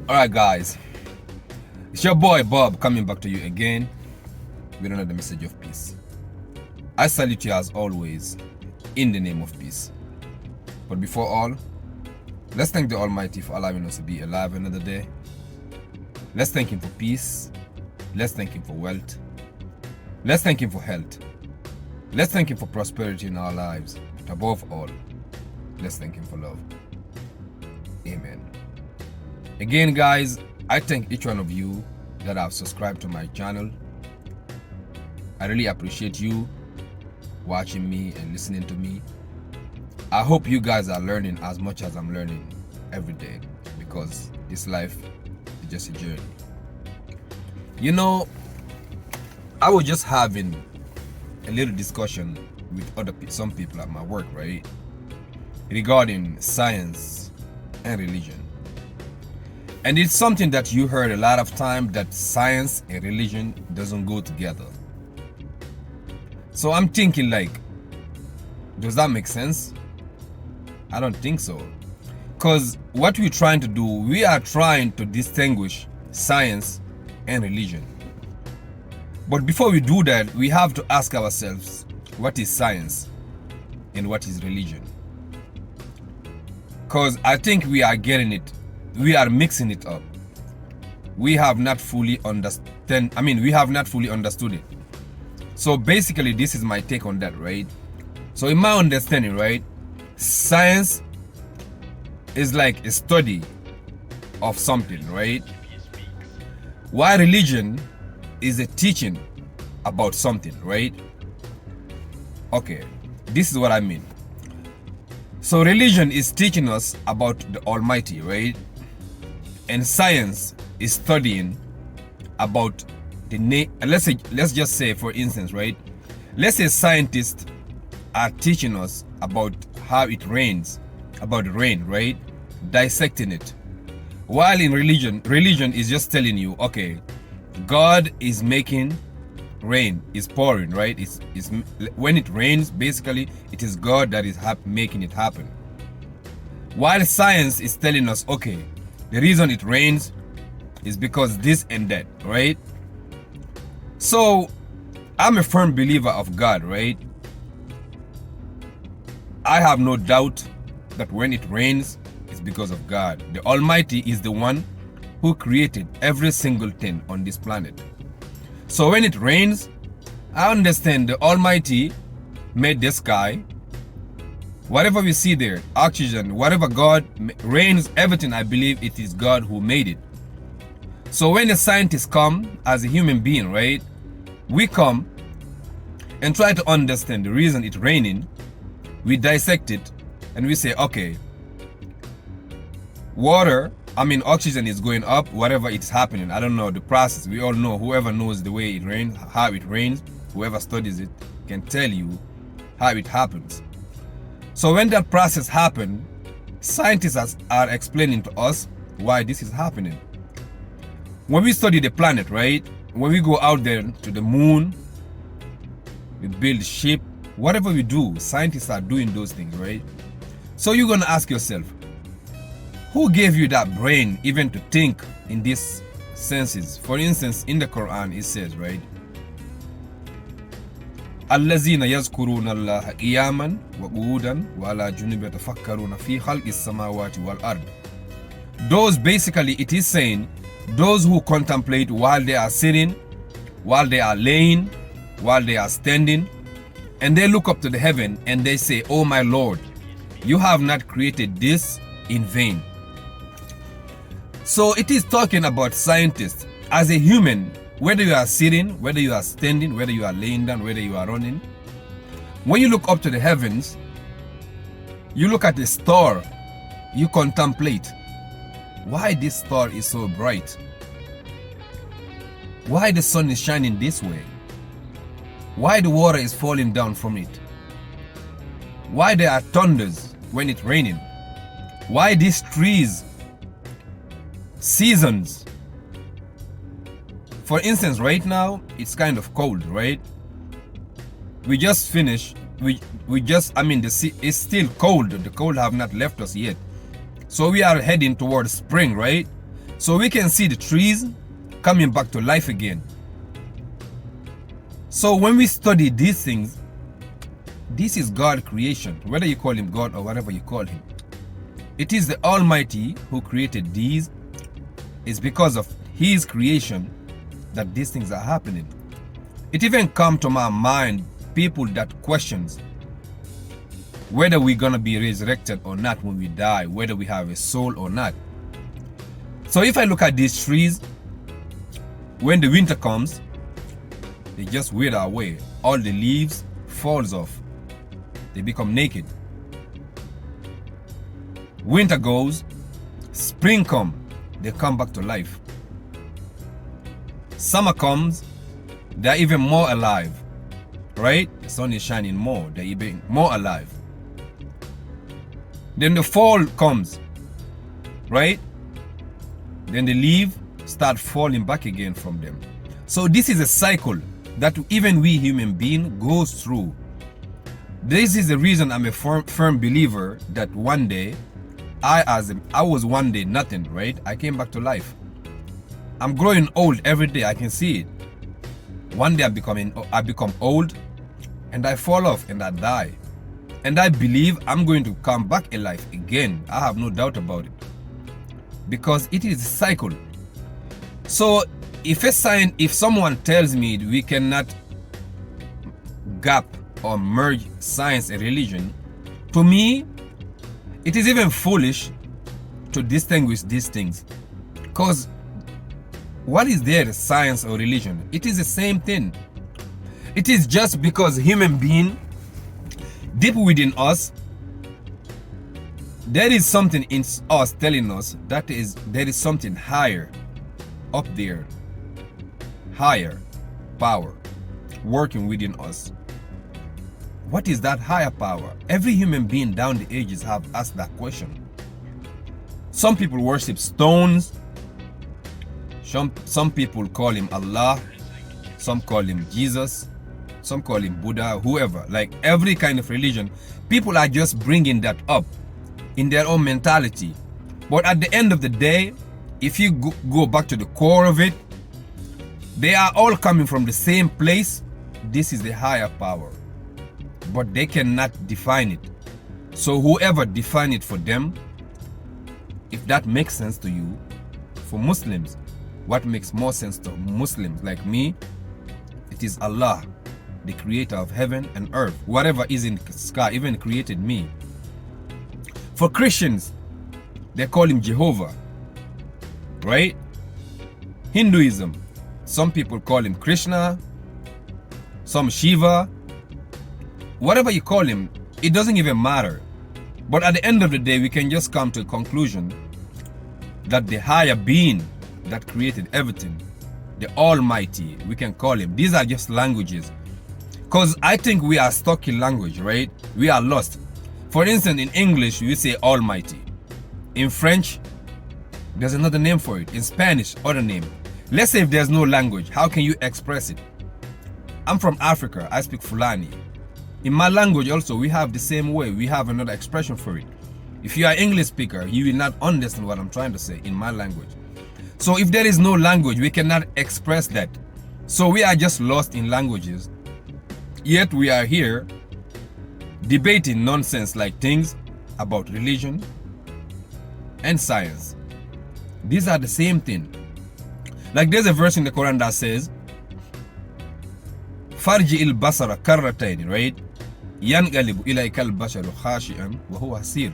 Alright, guys, it's your boy Bob coming back to you again with another message of peace. I salute you as always in the name of peace. But before all, let's thank the Almighty for allowing us to be alive another day. Let's thank Him for peace. Let's thank Him for wealth. Let's thank Him for health. Let's thank Him for prosperity in our lives. But above all, let's thank Him for love. Amen. Again, guys, I thank each one of you that have subscribed to my channel. I really appreciate you watching me and listening to me. I hope you guys are learning as much as I'm learning every day, because this life is just a journey. You know, I was just having a little discussion with some people at my work, right? Regarding science and religion. And it's something that you heard a lot of time, that science and religion doesn't go together. So I'm thinking, like, does that make sense? I don't think so. Because what we're trying to do, we are trying to distinguish science and religion. But before we do that, we have to ask ourselves, what is science and what is religion? Because I think we are getting it. We are mixing it up. We have not fully understood it. So basically, this is my take on that, right? So in my understanding, right, science is like a study of something, right? While religion is a teaching about something, right? Okay, this is what I mean. So religion is teaching us about the Almighty, right? And science is studying about the let's just say, for instance, right? Let's say scientists are teaching us about how it rains, about rain, right? Dissecting it. While in religion is just telling you, okay, God is making rain, is pouring, right? It's when it rains, basically, it is God that is making it happen. While science is telling us, okay, the reason it rains is because this and that, right? So, I'm a firm believer of God, right? I have no doubt that when it rains, it's because of God. The Almighty is the one who created every single thing on this planet. So when it rains, I understand the Almighty made the sky. Whatever we see there, oxygen, whatever God rains, everything, I believe it is God who made it. So when the scientists come as a human being, right, we come and try to understand the reason it's raining. We dissect it and we say, okay, oxygen is going up, whatever it's happening. I don't know the process. We all know, whoever knows the way it rains, how it rains, whoever studies it can tell you how it happens. So when that process happens, scientists are explaining to us why this is happening. When we study the planet, right? When we go out there to the moon, we build ship, whatever we do, scientists are doing those things, right? So you're gonna ask yourself, who gave you that brain even to think in these senses? For instance, in the Quran it says, right? الذين يذكرون الله قياما وقعودا وعلى جنوب يتفكرون في خلق السماوات والأرض. Those, basically, it is saying, those who contemplate while they are sitting, while they are laying, while they are standing, and they look up to the heaven and they say, oh my Lord, you have not created this in vain. So it is talking about scientists as a human. Whether you are sitting, whether you are standing, whether you are laying down, whether you are running, when you look up to the heavens, you look at the star, you contemplate why this star is so bright, why the sun is shining this way, why the water is falling down from it, why there are thunders when it's raining, why these trees, seasons. For instance, right now, it's kind of cold, right? We just finished, it's still cold. The cold have not left us yet. So we are heading towards spring, right? So we can see the trees coming back to life again. So when we study these things, this is God's creation, whether you call him God or whatever you call him. It is the Almighty who created these. It's because of his creation that these things are happening. It even come to my mind people that questions whether we're gonna be resurrected or not when we die, whether we have a soul or not. So if I look at these trees, when the winter comes, they just wither away. All the leaves falls off. They become naked. Winter goes, spring comes, they come back to life. Summer comes, they're even more alive, right? The sun is shining more, they're even more alive. Then the fall comes, right? Then the leaves start falling back again from them. So this is a cycle that even we human beings goes through. This is the reason I'm a firm believer that one day, I was one day nothing, right? I came back to life. I'm growing old every day, I can see it. One day I become old and I fall off and I die. And I believe I'm going to come back alive again. I have no doubt about it. Because it is a cycle. So if someone tells me we cannot gap or merge science and religion, to me, it is even foolish to distinguish these things. Because what is there, science or religion? It is the same thing. It is just because human being, deep within us, there is something in us telling us that there is something higher up there, higher power working within us. What is that higher power? Every human being down the ages have asked that question. Some people worship stones. Some people call him Allah. Some call him Jesus. Some call him Buddha, whoever. Like every kind of religion, people are just bringing that up in their own mentality. But at the end of the day, if you go back to the core of it, they are all coming from the same place. This is the higher power. But they cannot define it. So whoever define it for them, if that makes sense to you, for Muslims, what makes more sense to Muslims like me, it is Allah, the creator of heaven and earth. Whatever is in the sky even created me. For Christians, they call him Jehovah, right? Hinduism, some people call him Krishna, some Shiva. Whatever you call him, it doesn't even matter. But at the end of the day, we can just come to a conclusion that the higher being that created everything, the Almighty, we can call him. These are just languages. Because I think we are stuck in language, right? We are lost. For instance, in English, we say Almighty. In French, there's another name for it. In Spanish, other name. Let's say if there's no language, how can you express it? I'm from Africa. I speak Fulani. In my language also, we have the same way. We have another expression for it. If you are an English speaker, you will not understand what I'm trying to say in my language. So if there is no language, we cannot express that. So we are just lost in languages. Yet we are here debating nonsense like things about religion and science. These are the same thing. Like there's a verse in the Quran that says, Farji il basara karratayn, right? Yanqalibu ilayka al-basharu khashi'an wa huwa hasir.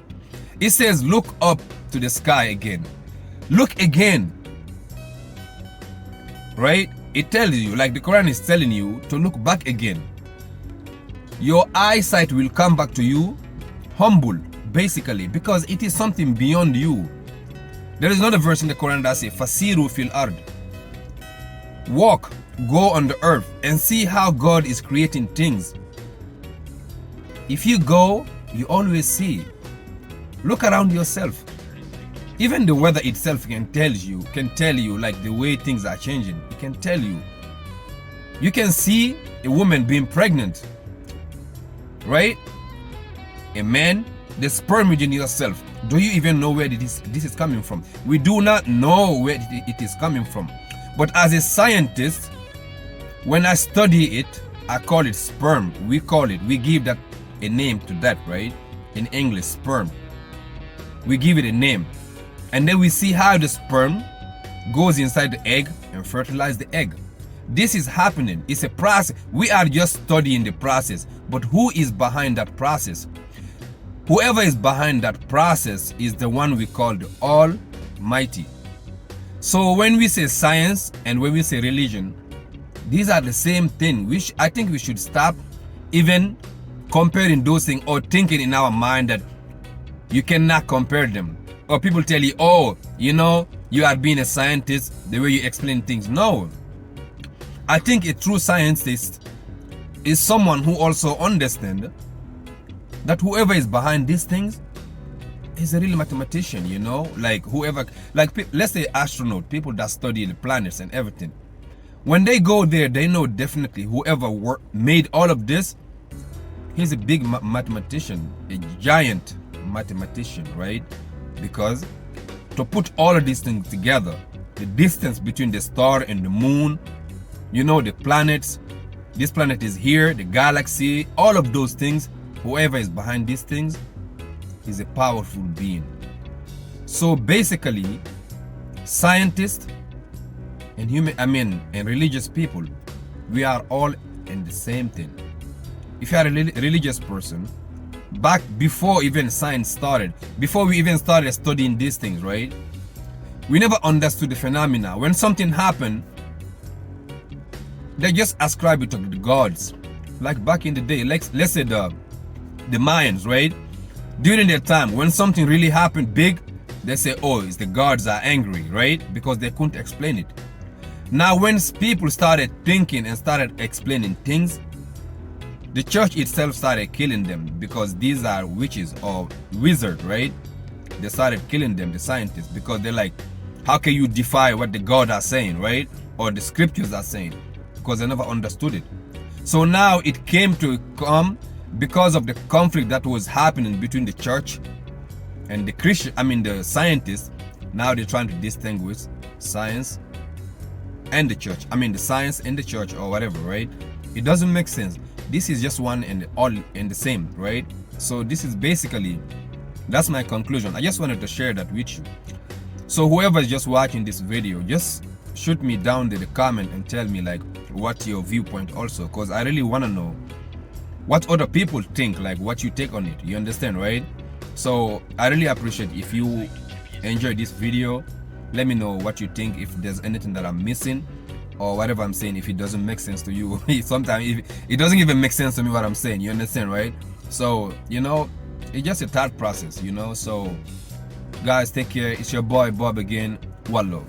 It says, look up to the sky again. Look again. Right? It tells you, like the Quran is telling you, to look back again. Your eyesight will come back to you humble, basically, because it is something beyond you. There is another verse in the Quran that says, Fasiru fil ard. Walk, go on the earth and see how God is creating things. If you go, you always see. Look around yourself. Even the weather itself can tell you like the way things are changing. It can tell you. You can see a woman being pregnant, right? A man, the sperm within yourself Do you even know where this is coming from? We do not know where it is coming from. But as a scientist, when I study it, I call it sperm. We give that a name to that, right? In English, sperm. We give it a name. And then we see how the sperm goes inside the egg and fertilize the egg. This is happening. It's a process. We are just studying the process. But who is behind that process? Whoever is behind that process is the one we call the Almighty. So when we say science and when we say religion, these are the same thing. I think we should stop even comparing those things or thinking in our mind that you cannot compare them. Or people tell you, oh, you know, you are being a scientist, the way you explain things. No. I think a true scientist is someone who also understands that whoever is behind these things is a real mathematician, you know? Like whoever, like let's say astronaut, people that study the planets and everything. When they go there, they know definitely whoever made all of this, he's a big mathematician, a giant mathematician, right? Because to put all of these things together, the distance between the star and the moon, you know, the planets, this planet is here, the galaxy, all of those things, whoever is behind these things is a powerful being. So basically, scientists and and religious people, we are all in the same thing. If you are a religious person, back before even science started, before we even started studying these things, right? We never understood the phenomena. When something happened, they just ascribe it to the gods. Like back in the day, like let's say the Mayans, right? During their time, when something really happened big, they say, oh, it's the gods are angry, right? Because they couldn't explain it. Now, when people started thinking and started explaining things, the church itself started killing them because these are witches or wizards, right? They started killing them, the scientists, because they're like, how can you defy what the God are saying, right? Or the scriptures are saying? Because they never understood it. So now it came to come because of the conflict that was happening between the church and the the scientists. Now they're trying to distinguish science and the church. The science and the church or whatever, right? It doesn't make sense. This is just one and all in the same, right? So this is basically, that's my conclusion. I just wanted to share that with you. So whoever is just watching this video, just shoot me down in the comment and tell me like what your viewpoint also, because I really want to know what other people think, like what you take on it. You understand, right? So I really appreciate if you enjoy this video. Let me know what you think, if there's anything that I'm missing or whatever I'm saying, if it doesn't make sense to you. Sometimes it doesn't even make sense to me what I'm saying. You understand, right? So, you know, it's just a thought process, you know. So guys, take care. It's your boy Bob again. One love.